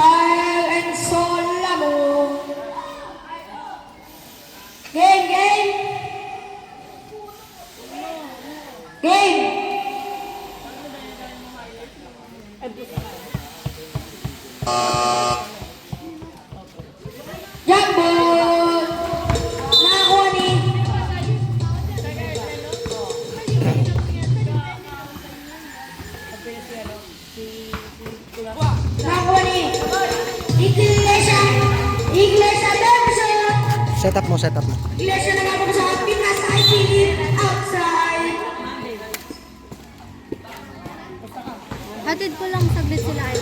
Kyle and Solamo. Game, game. Game. Jambon. Nakakuha ni. Nakakuha ni. Iglesia Benson. Set up mo, set up mo. Iglesia na naman sa Pinas. I feel it outside. Hatid ko lang saglit sila ay.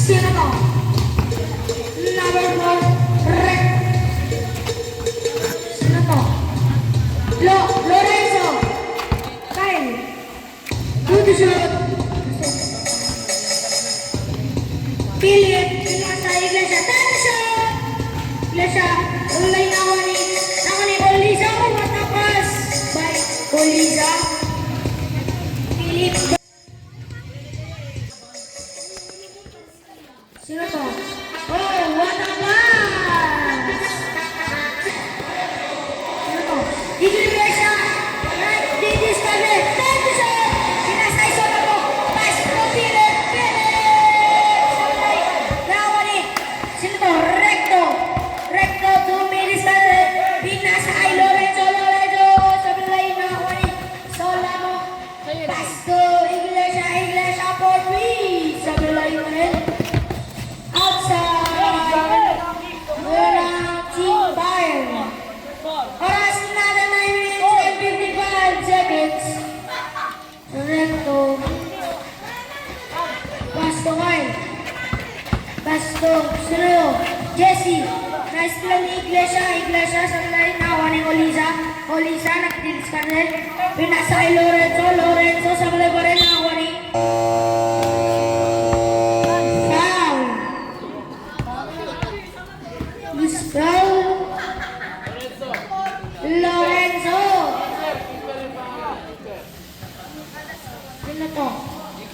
Sino to? Number 4, Red. Sino to? Lorenzo. Kyle. Good shot. Philip. Pinasa Iglesia. Ten shot. Iglesia. Ulay na ako ni Oliza. Matapas. By Oliza. Philip. Sino to? Oh, what a pass! Sino to? Iglesia! Right, Didis kami! Thank you, sir! Sinasay sa mo! Pass to Philip! Philip! Sabay! Nawali! Sino to? Recto! Recto, 2 minutes kami! Pinasa ay Lorenzo! Lorenzo! Sabay nawali! Solano! Pass to Iglesia! Iglesia for 3! Sabay mo rin! Outside. Wala Team Bayern. Oras na 9 minutes and 55 seconds. Recto. Basto Kyle. Basto. Sino? Jesse. Nice lang ni Iglesia. Iglesia sa line na waning Oliza. Oliza nag-deals ka rin. Pinasa kay Lorenzo. Lorenzo sa mulay pa rin na waning Brown. Lorenzo. Sino to?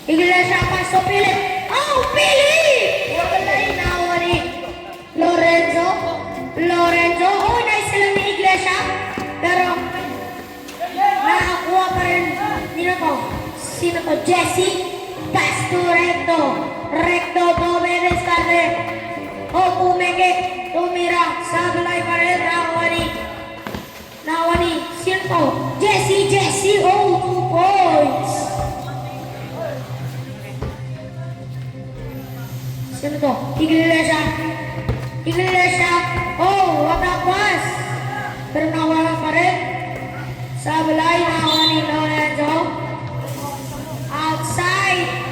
Iglesia pasok Philip. Oh, Philip! Wala inawa ni Lorenzo. Lorenzo. Oh, nice lang ni Iglesia. Pero nakakuha pa rin. Sino to? Sino to? Jesse. Pass to Recto. Recto, Domenes kare. Oh, pumeke. Tumira, sablay pa rin, Nawani, sino to? Jesse, oh, 2 points. Sino to? Iglesia, oh, what a pass. Pero nawala pa rin. Sablay, Nawani, Lorenzo. Outside.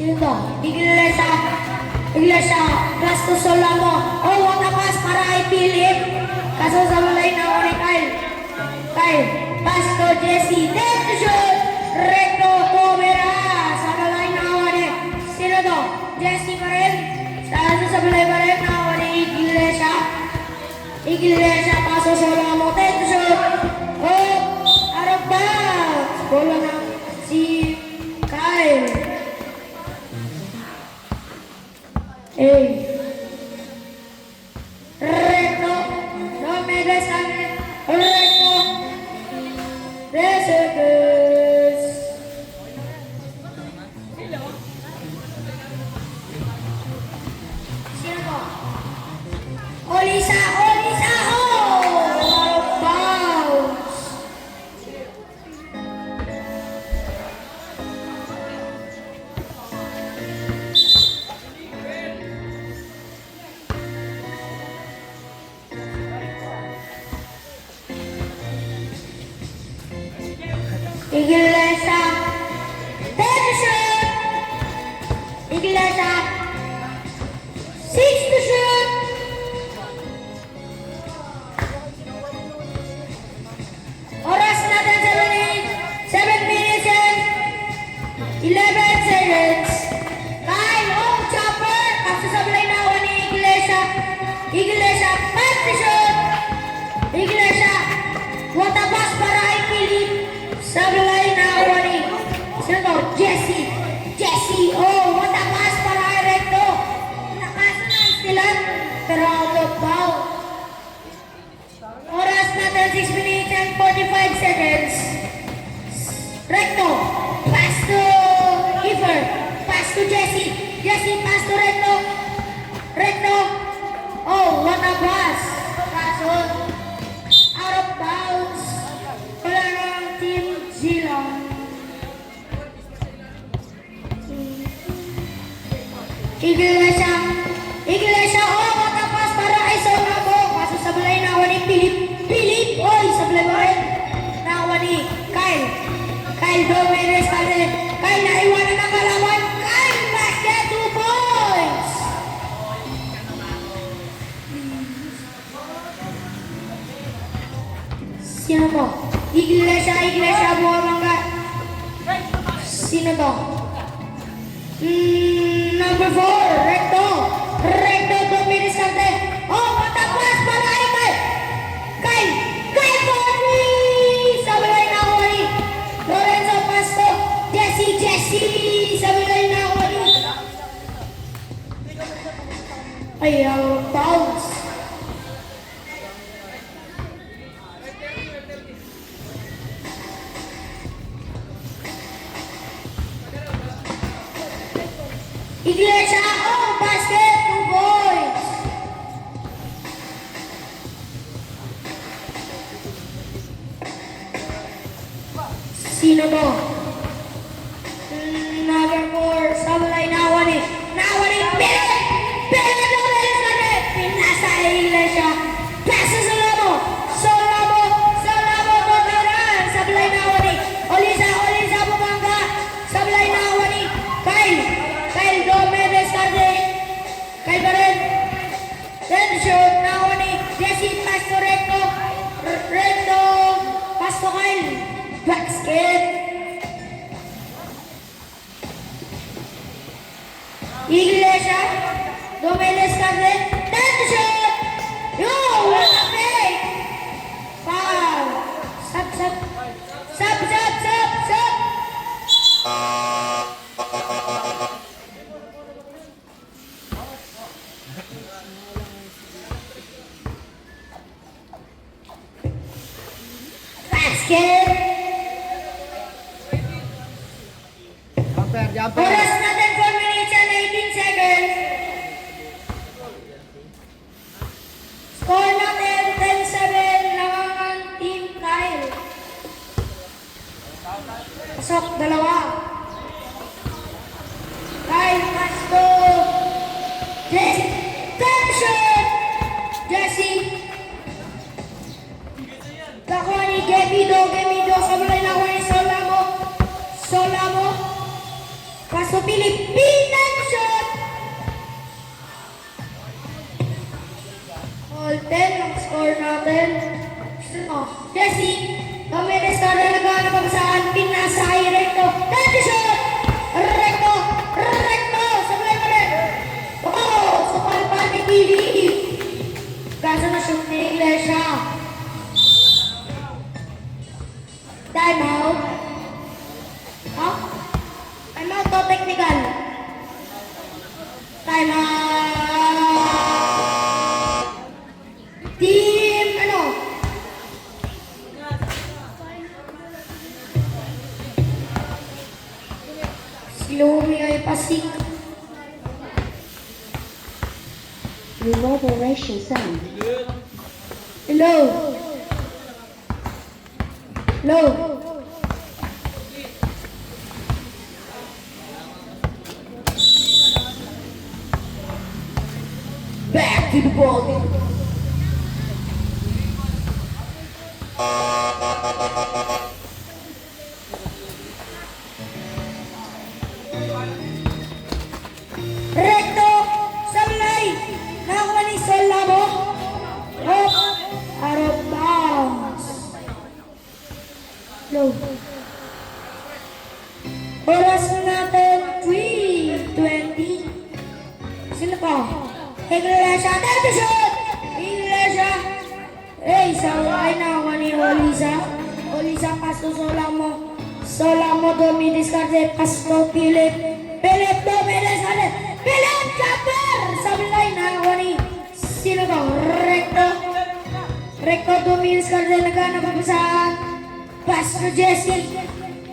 Sino to? Iglesia, Plasto Solamo. Oh, what a pass para kay Philip. Kaso sa mulay na ako ni Kyle. Pass to Jesse. Take the shot. Recto, Tumira. Sa mulay na ako ni. Sino to? Jesse pa rin. Sa mulay pa rin na ako ni Iglesia. Iglesia, paso Solamo. Take the shot. Oh, out of bounds. Bola na si Kyle. Recto, no me desane, recto, deseques. Sino to? Oliza, oh, bounce. Iglesia, Iglesia, 6 to shoot. Oras natin 7 minutes and 11 seconds. Kyle, oh, chopper, kaso sablay na pass to Jesse. Jesse pass to Recto. Recto. Oh, what a pass. Kaso, out of bounds. Wala ng Team Zilong. Iglesia. Iglesia, oh, what a pass para kay Solamo. Kaso sablay na ako ni Philip. Philip, oy, sablay mo rin. Na ako ni Kyle. Kyle Dominguez pa rin. Kyle, naiwanan ng kalawan. Kyle, basket, 2 points. Sino to? Iglesia, Iglesia, Buamanga. Sino to? Number 4, Recto. Recto, Dominguez kante. Oh, matapas para kay Kyle. Kyle, Kyle Conley. Sablay na ako ni Lorenzo Pasto. Jesse, Jesse. Sablay na ako ni. Ay, bounce. Iglesia, oh, basket, 2 points. Sino to? Number 4, sablay na ako ni. Philip! Philip Dominguez kante. Pinasa Iglesia. Pasa Solamo. Solamo. Solamo, Totoran. Sablay na ako ni. Oliza, Oliza, Bumanga. Sablay na ako ni. Kyle. Kyle Dominguez kante. Kyle pa rin. Then shoot na ako ni Jesse. Pass to Recto. Recto. Pass to Kyle. Basket. Iglesia. Dominguez kante. Then shoot. Yo, what a fake. Foul. Sub, sub. Sub, sub, sub, sub. Basket. Jumper, jumper. Oras natin 4 minutes and 18 seconds. Score natin 10-7 lang ang Team Kyle. Pasok, dalawa. Kyle, pass to Jesse. Tension! Jesse. Nakuha ni Gemido. Gemido, sablay na ako ni Solamo. Solamo. Paso Pilipinan shot! All 10 ang score natin. Oh, Jesse, Dominguez na nagana pa saan? Pinasa ay Recto. Dati shot! Recto! Recto! Sablay mo rin! Oh! Supal pa ni Billy! Kaso na shoot ni Iglesia. Time out. Huh? Time out to technical. Time out. Team, ano? Slowy ay pasik. Reverberation sound. Hello. Hello. Back to the ball. Recto, sablay. Nakakuha ni Solamo. Oh, out of bounds. Low. Oras natin 3:20. Sino pa? Iglesia, dati shoot! Iglesia. Eh, saway na ako ni Oliza. Oliza, pasto Solamo. Solamo, Dominguez kante, pasto Philip. Philip, Dominguez kante. Philip, jumper! Sablay na ako ni. Sino to? Recto. Recto, Dominguez kante, nagana pa saan? Pasto Jesse.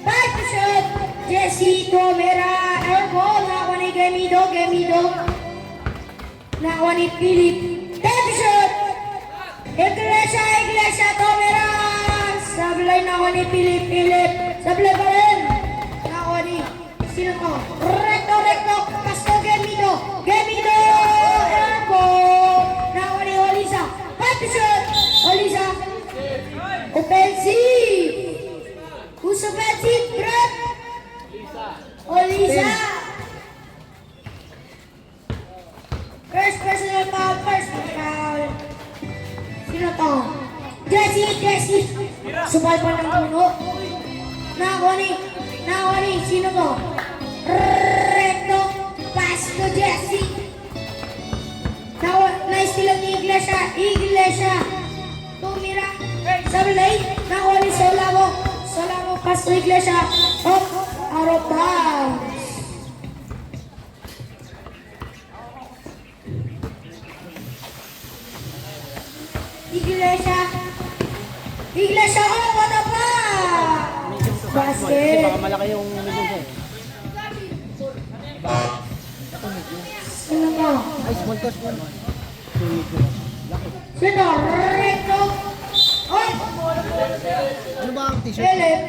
Back to shoot. Jesse, Tomera, airball na ako Gemido. Nakuha ni Philip. Dead shot! Iglesia, Tomeras! Sablay nakuha ni Philip. Sablay pa rin. Nakuha ni, sino to? Recto, Castro, Gemido. Airport! Nakuha ni Olisa. Dead shot! Olisa. Offensive! Who's offensive, Brad? Olisa. First personal foul. Sino to? Jesse. Subay pa ng puno. Nakuha ni, sino to? Recto. Pass to Jesse. Na-steal ni Iglesia. Tumira. Sabi lane. Nakuha ni Solamo. Pass to Iglesia. Out of bounds. Iglesia, what the fuck? Kasi Basket. baka malaki yung medyo siya. Sino to? Ay, small to. Sino? Recto. Oy! Ano ba ang t-shirt? Philip.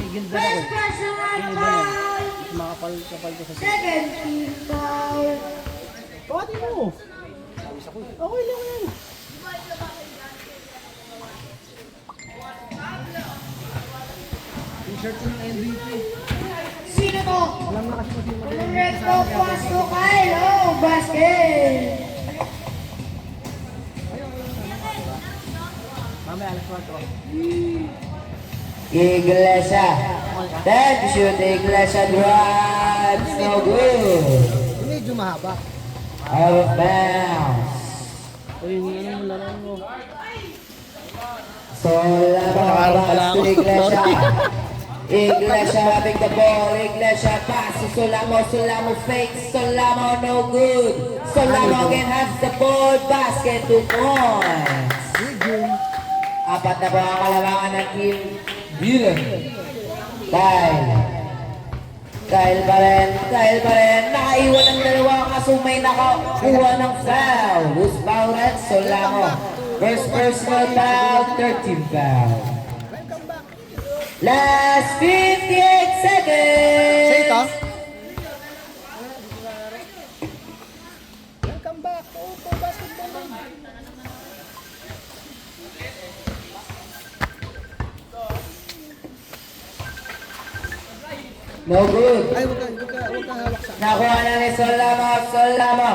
Ganda First ko. personal foul. Makapal ko sa... Second team foul. Pati mo! Okay lang yan. T-shirt ng MVP. Sino to? Alam na kasi kung sino Recto pass to Kyle. Oh, basket. Mamaya alas 4. Iglesia. Then shoot Iglesia drives. No good. Medyo mahaba. Out of bounds. O yung ano mo laro mo. Solamo pass to Iglesia. Iglesia having the ball. Iglesia pass to Solamo fake. Solamo no good. Solamo again has the ball. Basket 2 points. Apat na ba ang kalamangan ng team Bilang. Kyle pa rin. Nakaiwan ng dalawa kaso may nakakuha ng foul. Who's foul red? Solamo. First personal foul, 13 foul. Last 58 seconds. Say ito. Welcome back to Auto Basketball. No good. Ay, huwag ka hawak sa... Nakuha na ni Solamo.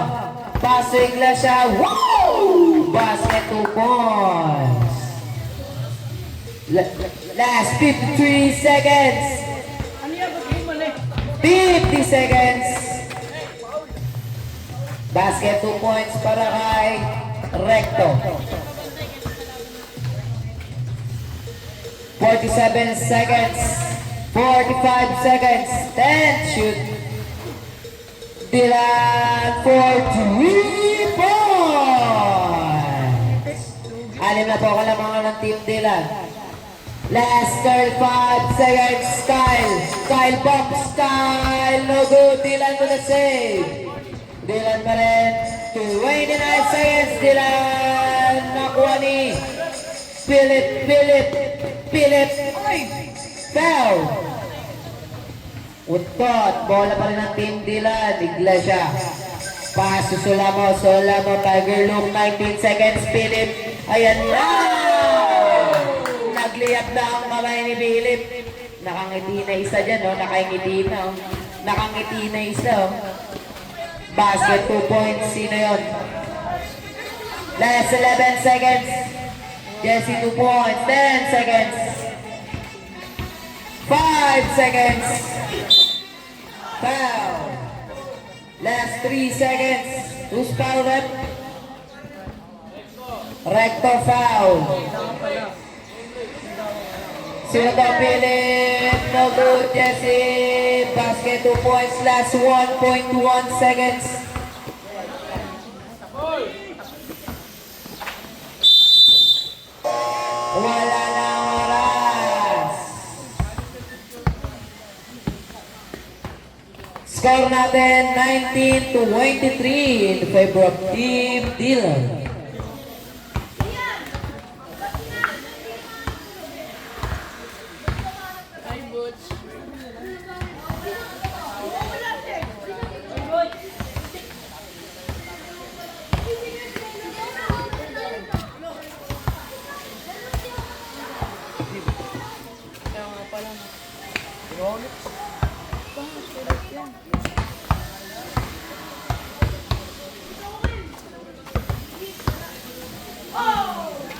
Paso Iglesia. Woo! Basket 2 points. Last 53 seconds. 50 seconds. Basket 2 points para kay Recto. 47 seconds. 45 seconds. 10 shoot. Dylan for 3 points. Anim na po kalamangan ng team Dylan. Last 35 seconds. Kyle bumps. No good. Dylan to the save. Dylan pa rin. 29 seconds. Dylan. Nakuha ni Philip. Foul. Untot. Bola pa rin ng team Dylan. Iglesia. Pass to Solamo. Tiger Loop. 19 seconds. Philip. Ayan na. Nagliyap na ang kamay ni Philip. Nakangiti na isa dyan. Oh. Nakangiti na isa. Oh. Basket 2 points. Sino yun? Last 11 seconds. Jesse 2 points. 10 seconds. 5 seconds. Foul. Last 3 seconds. Who's fouled up? Recto foul. Sino daw Philip? No good, Jesse. Basket 2 points. Last 1.1 seconds. Wala na oras. Score natin 19-23 in favor of Team Dylan.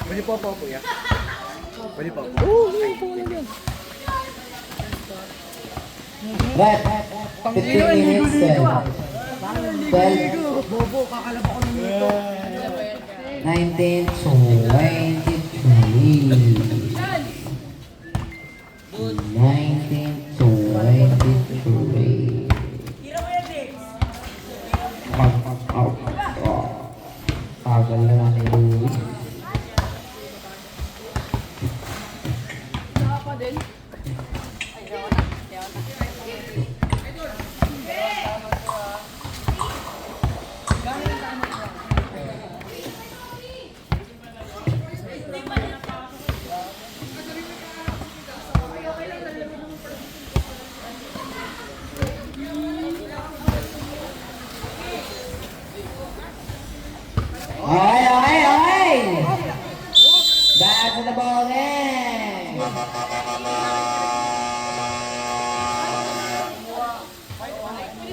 Pwede po po, kuya. Pwede po. Oo, po na yan. But 15 minutes then. 12, Bobo, kakalaba ko ng ito. 19 to 23. 19 to 23. Tagal na lang ni Louie. Okay. Back to the ball game.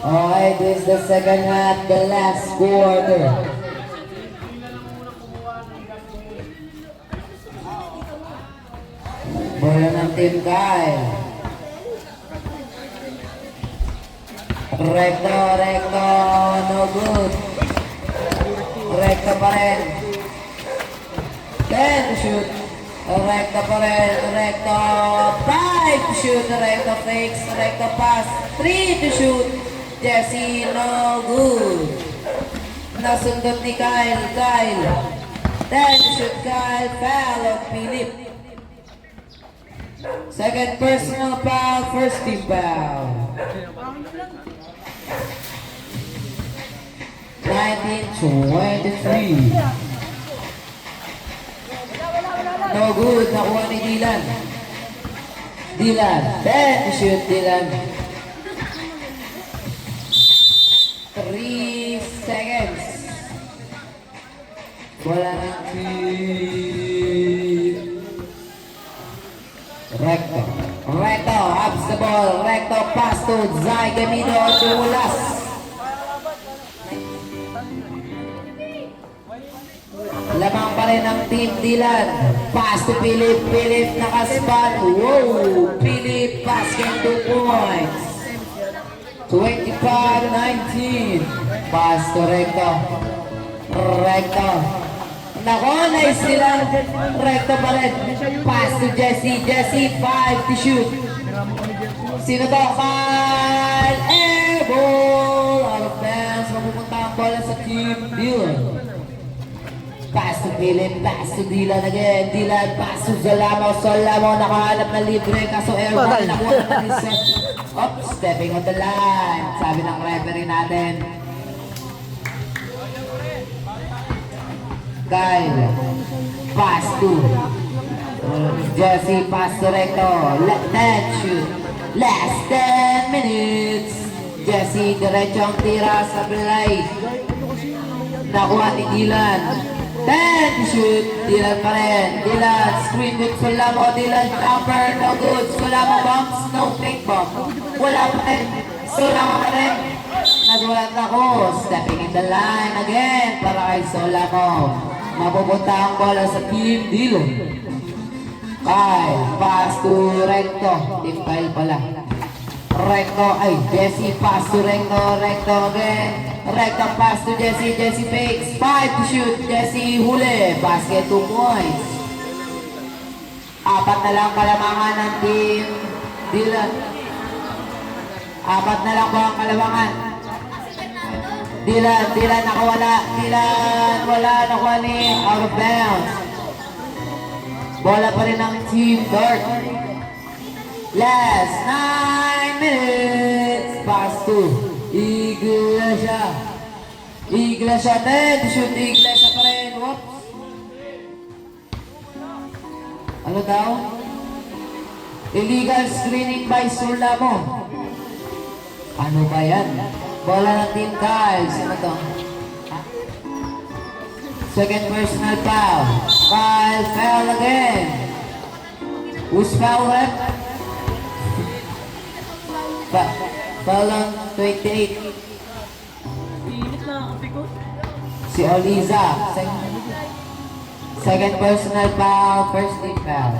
Okay, this is the second half, the last quarter. Bola ng Team Kyle. Recto, no good. Recto pa rin. 10 to shoot. Recto pa rin. Recto. 5 to shoot. Recto fakes. Recto pass. 3 to shoot. Jesse, no good. Nasundot ni Kyle. 10 to shoot. Kyle. Foul of Philip. Second personal foul. First team foul. 19-23. No good. Nakuha ni Dylan. 10 to shoot, Dylan. 3 seconds. Bola ng team. Recto, ups the ball. Recto pass to Zay Gamido Dulas. Lamang pa rin ang Team Dylan. Pass to Philip. Philip nakaspot. Wow! Philip basket 2 points. 25-19. Pass to Recto. Nako, nice sila. Recto pa rin. Pass to Jesse. Jesse, 5 to shoot. Sino to? Kyle. Air ball. Out of bounds. Mapupunta ang bola sa Team Dylan. Pass to Philip, pass to Dylan again. Dylan, pass to Zalamo. Zalamo nakahanap na libre. Kaso airborne nakuha na reset. Stepping on the line. Sabi ng referee natin. Kyle, pass to Jesse, pass to Recto. Let that shoot. Last 10 minutes. Jesse, diretsong tira sa bilay. Nakuha ni Dylan. 10 to shoot. Dylan pa rin. Dylan, screen with Sulamo. Dylan, jumper, no good. Sulamo bumps, no fake bump. Wala pa rin. Sulamo pa rin. Nagulat ako. Stepping in the line again para kay Sulamo. Mapupunta ang bola sa Team Dylan. Kyle, pass to Recto. Team Kyle pala. Recto, Jesse, pass to Recto. Recto again. Recto pass to Jesse. Jesse fakes. 5 to shoot. Jesse huli. Basket 2 points. 4 na lang kalamangan ng Team Dylan. 4 na lang po ang kalamangan. Dylan nakawala. Dylan, wala. Nakuha ni out of bounds. Bola pa rin ng Team Dark. Last 9 minutes. Pass to Iglesia. Iglesia 10 to shoot. Iglesia pa rin. Whoops. Ano daw? Illegal screening by Sulamo. Ano ba yan? Bola ng Team Kyle. Sino to? Ha? Second personal foul. Kyle foul again. Who's foul rep? Foul on 28. Si Oliza. Second personal foul. First team foul.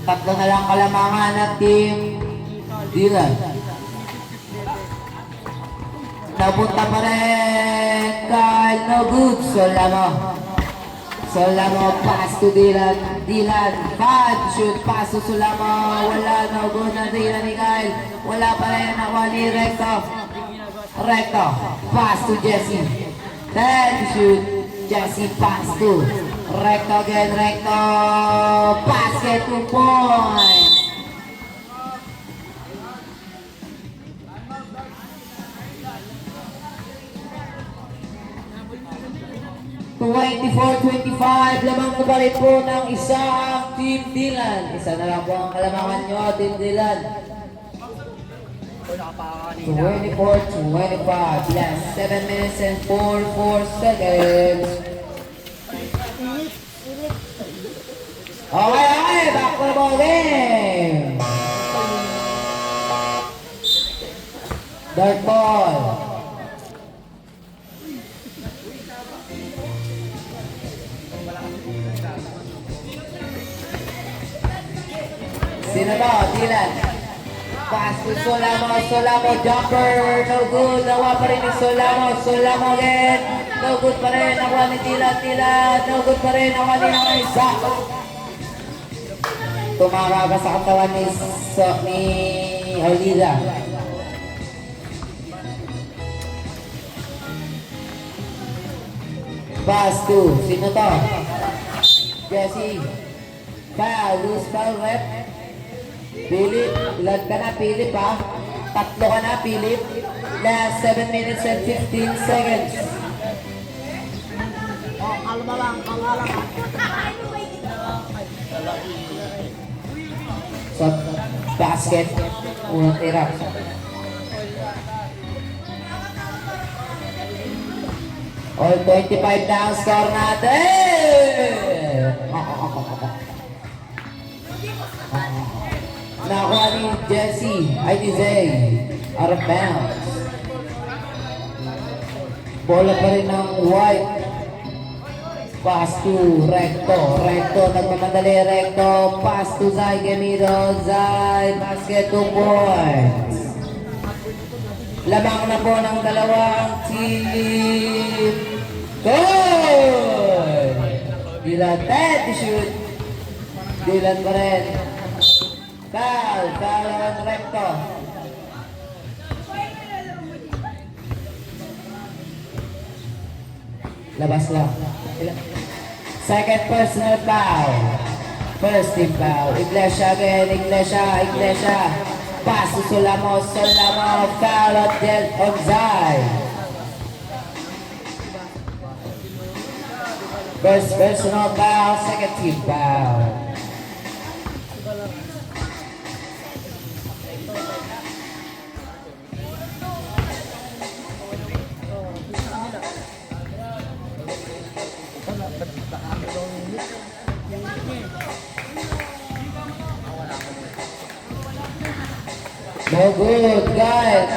Tatlo na lang kalamangan ng Team Dylan. Napunta pa rin Kyle, no good. Solamo, pass to Dylan. Dylan, 5, shoot, pass to Solamo. Wala, no good na Dylan ni Kyle. Wala pa rin, nakuha ni Recto, pass to Jesse. 10, shoot, Jesse, pass to Recto again, Recto, basket, 2 points. (24-25), lamang ko pa rin po ng isang Team Dylan. Isa na lang po ang kalamangan nyo, Team Dylan. 24-25, last 7 minutes and 4 seconds. Okay, back to the ball game. Dark ball. Sino to? Dylan. Pass to Solamo, jumper, no good. Nawa pa rin ni Solamo again. No good pa rin. Nawa ni Dylan, no good pa rin. Nawa ni Isa. Tumama ba sa katawan ni Oliza? Pass to, sino to? Jesse. Foul, loose foul rep. Philip, ilan ka na Philip ha? Tatlo ka na Philip. Last 7 minutes and 15 seconds. Kalma lang. So, basket. Unang tira. All 25 na ang score natin. Nakuha ni Jesse, ay ni Zay, out of bounds. Bola pa rin ng White. Pass to Recto, nagmamadali Recto, pass to Zay Gemido, Zay, basket 2 points. Lamang na po ng dalawang team. Goal! Dylan 10 to shoot. Dylan pa rin. Foul on Recto. Labas lang. Second personal foul. First team foul. Iglesia again. Iglesia. Pass to Solamo. Foul on Zay. First personal foul. Second team foul. No good, Kyle.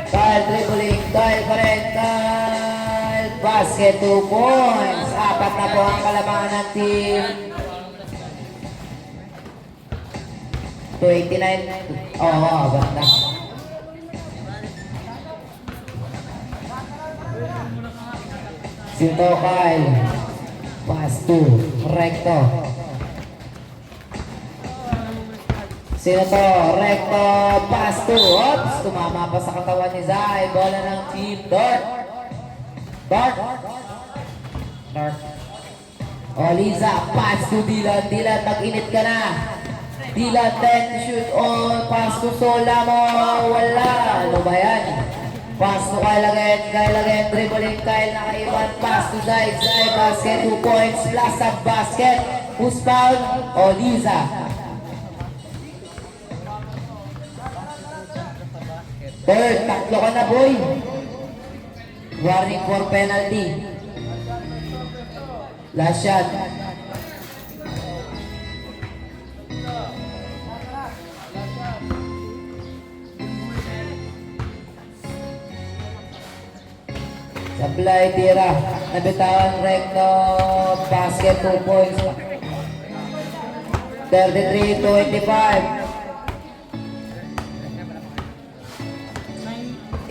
Kyle dribbling, Kyle pa rin, Kyle. Basket 2 points. 4 na po ang kalamangan ng team. 29. Oo, ganda. Sino Kyle? Pass to Recto. Sino to? Recto, pass to. Oops, tumama pa sa katawan ni Zay. Bola ng team Dart. Oliza, pass to Dylan. Dylan, mag-init ka na. Dylan 10 to shoot on. Pass to Solamo. Wala. Ano ba yan? Pass to Kyle again. Dribbling Kyle nakaiwan. Pass to Zay. Basket. 2 points. Plus up basket. Who's foul? O, Liza. Third. Tatlo ka na, boy. Warning for penalty. Last shot. Supply tira. Nabitawan recto. Basket 2 points. 33-25.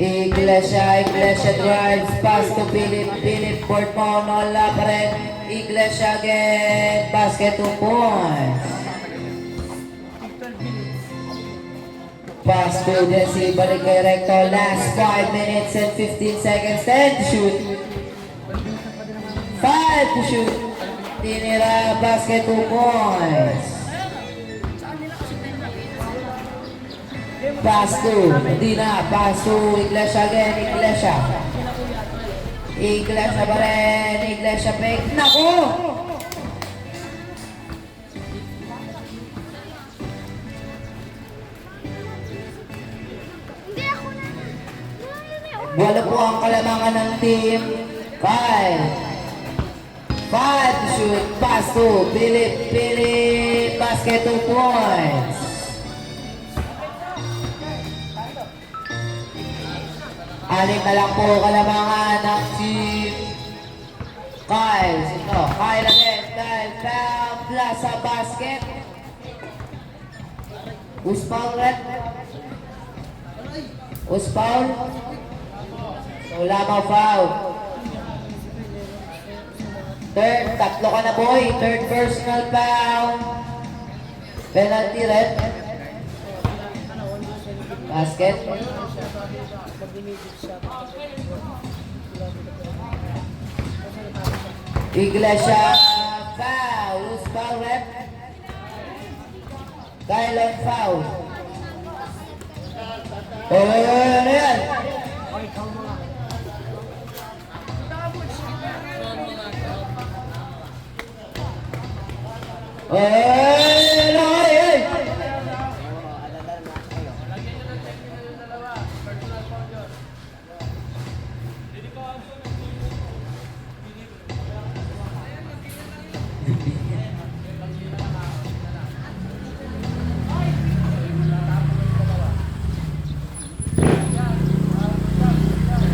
Iglesia drives. Pass to Philip court mo. Nola pa rin. Iglesia again. Basket 2 points. Pass to Jesse, balik kay Recto. Last 5 minutes and 15 seconds. 10 to shoot. 5 to shoot. Tinira, basket 2 points. Pass to, hindi na. Pass to Iglesia again. Iglesia pa rin. Iglesia fake. Naku! Hindi ako na. Wala po ang kalamangan ng team. 5 to shoot. Pass to Philip. Basket 2 points. Anim na lang po kalamangan ng team. Kyle. Sino? Kyle again. Kyle. Foul. Plus sa basket. Who's foul, Red? Who's foul? Wala mo foul. Third, tatlo ka na, boy. Third personal foul. Penalty, Red. Basket. Iglesia foul. Who's foul, Red? Kyle on foul. Ano yan?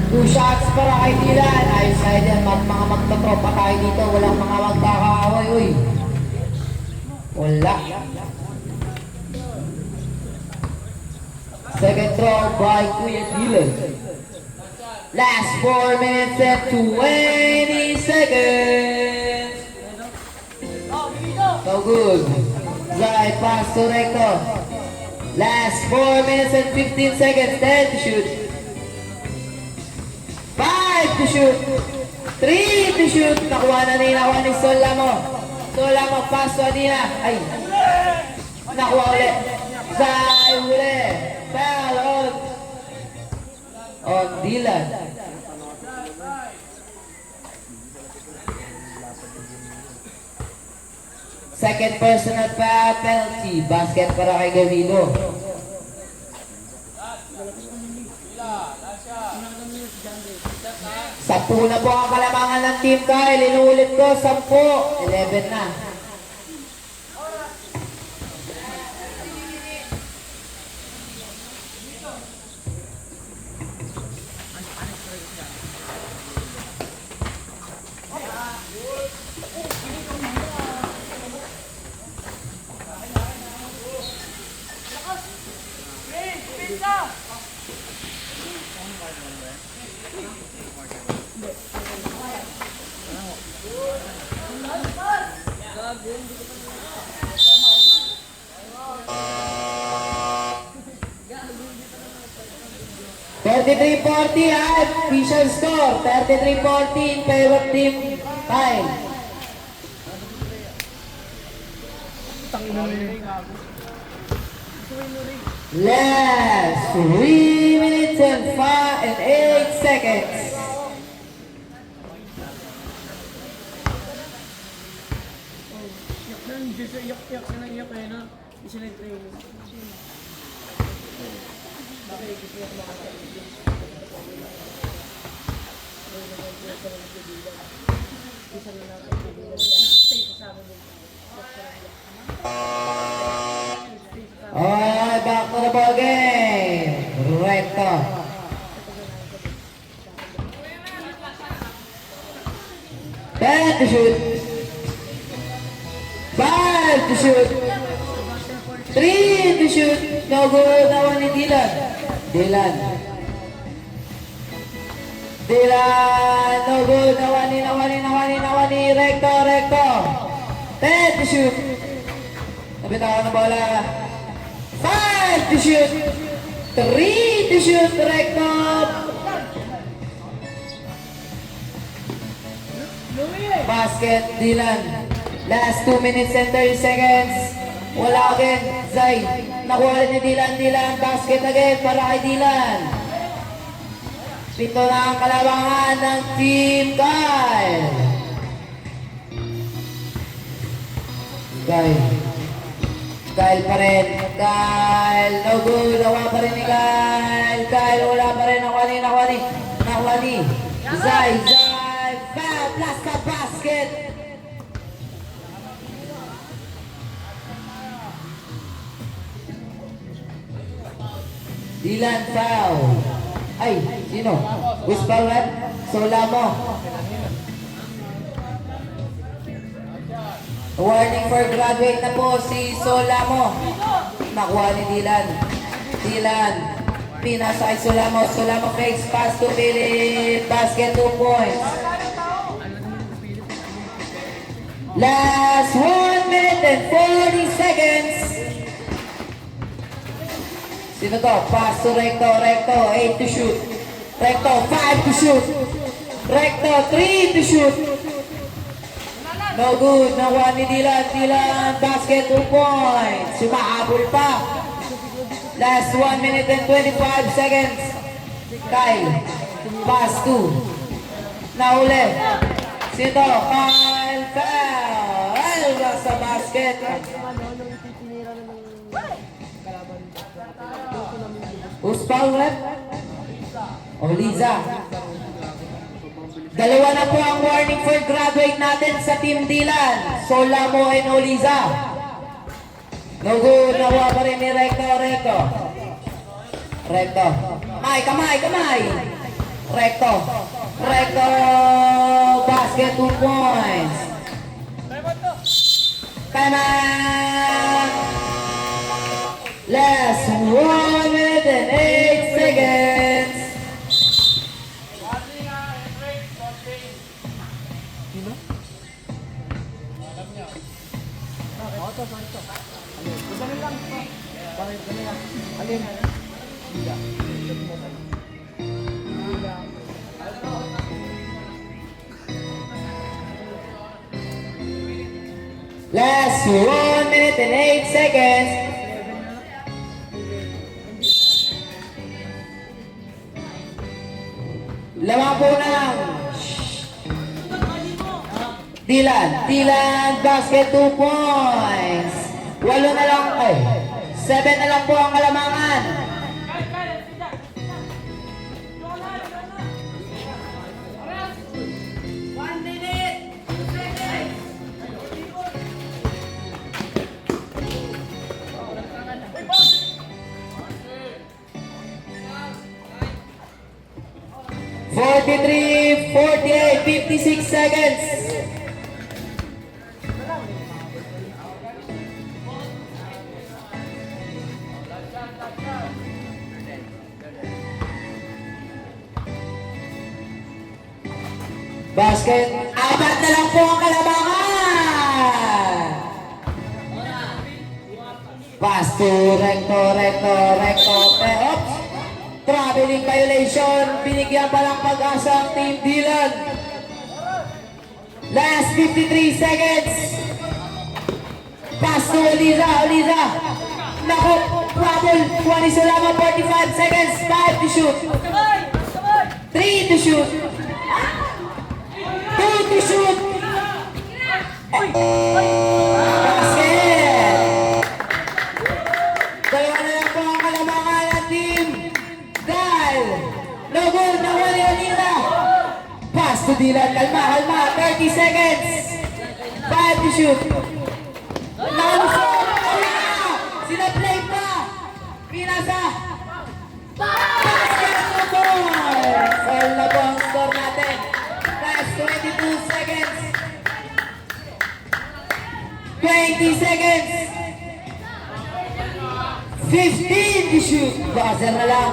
Two shots para kay Dylan. Ayos tayo dyan. Mga magtatropa tayo dito. Walang mga magkakaaway. Uy. Wala. Second throw by Kuya Dylan. Last 4 minutes and 20 seconds. So good. Right pass to Recto. Last 4 minutes and 15 seconds. 10 to shoot. 5 to shoot. 3 to shoot. Nakuha na ni Solamo. Solamo, pass to Adina. Ay. Nakuha ulit. Zay ulit. Foul on Dylan. Second personal foul penalty. Basket para kay Gavino. Sampu na po ang kalamangan ng team Kyle. Inuulit ko, 10. 11 na. $33-40 at official score. 33-40 in favor of team Kyle. Last 3 minutes and 5 and 8 seconds. Iyak na iyak kaya na. Hindi sila yung training. Alright, back to the ball game. Recto. Ten to shoot. 5 to shoot. 3 to shoot. No good. That one ni Dylan. Dylan. Dylan. No good. Nawani. Recto. 10 to shoot. Nabitawan na bola. 5 to shoot. 3 to shoot. Recto. Basket, Dylan. Last 2 minutes and 30 seconds. Wala again. Zay. Nakuha rin ni Dylan. Basket again para kay Dylan. Pito na ang kalabangan ng Team Kyle. Kyle pa rin. Kyle. No good. Nakuha pa rin ni Kyle. Kyle wala pa rin. Nakuha ni. Zay. Foul. Last ka basket. Dylan foul. Ay, sino? Who's foul red? Solamo. Warning for graduate na po si Solamo. Nakuha ni Dylan. Pinasa kay Solamo. Solamo fakes pass to Philip. Basket 2 points. Last 1 minute and 40 seconds. Sino to? Pass to Recto. 8 to shoot. Recto, 5 to shoot. Recto, 3 to shoot. No good. Nakuha ni Dylan. Basket 2 points. Sumahabol pa. Last 1 minute and 25 seconds. Kyle. Pass 2. Nahuli. Sino to? Kyle foul. Sa basket. Who's foul rep? Liza. Dalawa na po ang warning for graduate natin sa Team Dylan. Solamo and Oliza. No good. Nakuha pa rin ni Recto. Kamay. Recto. Basket 2 points. Time out. Last 1 minute and 8 seconds. Last 1 minute and 8 seconds. Lamang po ng Dylan, basket 2 points. 7 na lang po ang kalamangan. (43, 48, 56 seconds. Basket, 4 na lang po ang kalabangan. Pass to Recto. Oops! Traveling violation. Binigyan pa lang pag-asa ang Team Dylan. Last 53 seconds. Pass Pass to Oliza, Oliza. Nako, trouble. 20 Sulamo, 45 seconds. 5 to shoot. 3 to shoot. 2 to shoot. Basket. Dalawa na lang po ang kalamangan ng team. Dahil, no good, nawali Oliza. Pass to Dylan, kalma, kalma. 30 seconds. 5 to shoot. Nalusot! Sinaplay pa! Pinasa! Basket no more! Fall na po ang score natin. Last 22 seconds. 20 seconds. 15 to shoot. Buzzer na lang.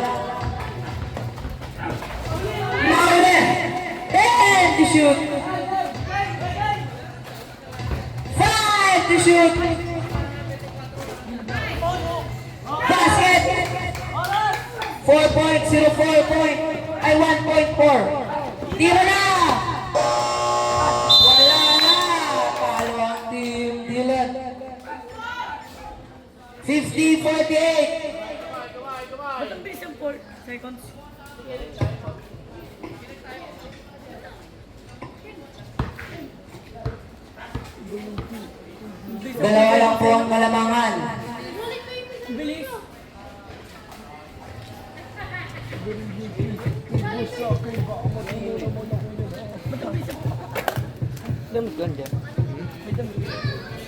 Now ulit. 10 to shoot. 5 to shoot. Basket. 4.04 point. Ay 1.4. Tira na. Wala na. Talo ang team Dylan. 50-48. Dalawa lang po ang kalamangan.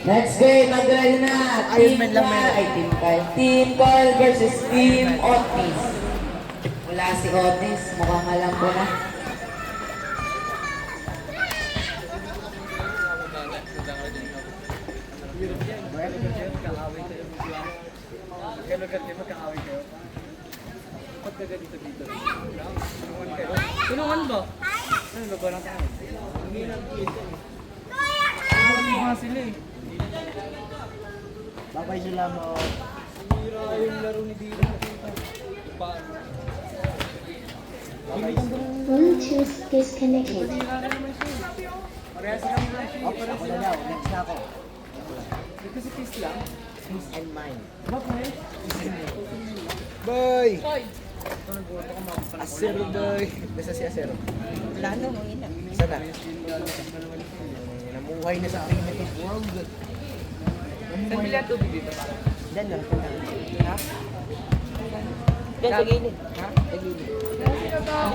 Next game, mag-ready na. Team Carl versus Team Otis. Wala si Otis, mukhang alam ko na. Tulungan ba? Ano ba lang tayo? Mga sila eh. Babay sila mo. Hira yung laro ni Dira. Paano? Bluetooth disconnected. Parehas sila mga siya. Ako na daw. Next na ako. Kasi peace lang. Peace and mind. Bakit? Bye! Asero boy! Nasa si Asero? Lalo mo ina. Sana? Namuhay na sa akin na this world. Saan pila tubig dito? Dan lang. Ha? Dan sa gilid. Ha? Sa gilid. Ang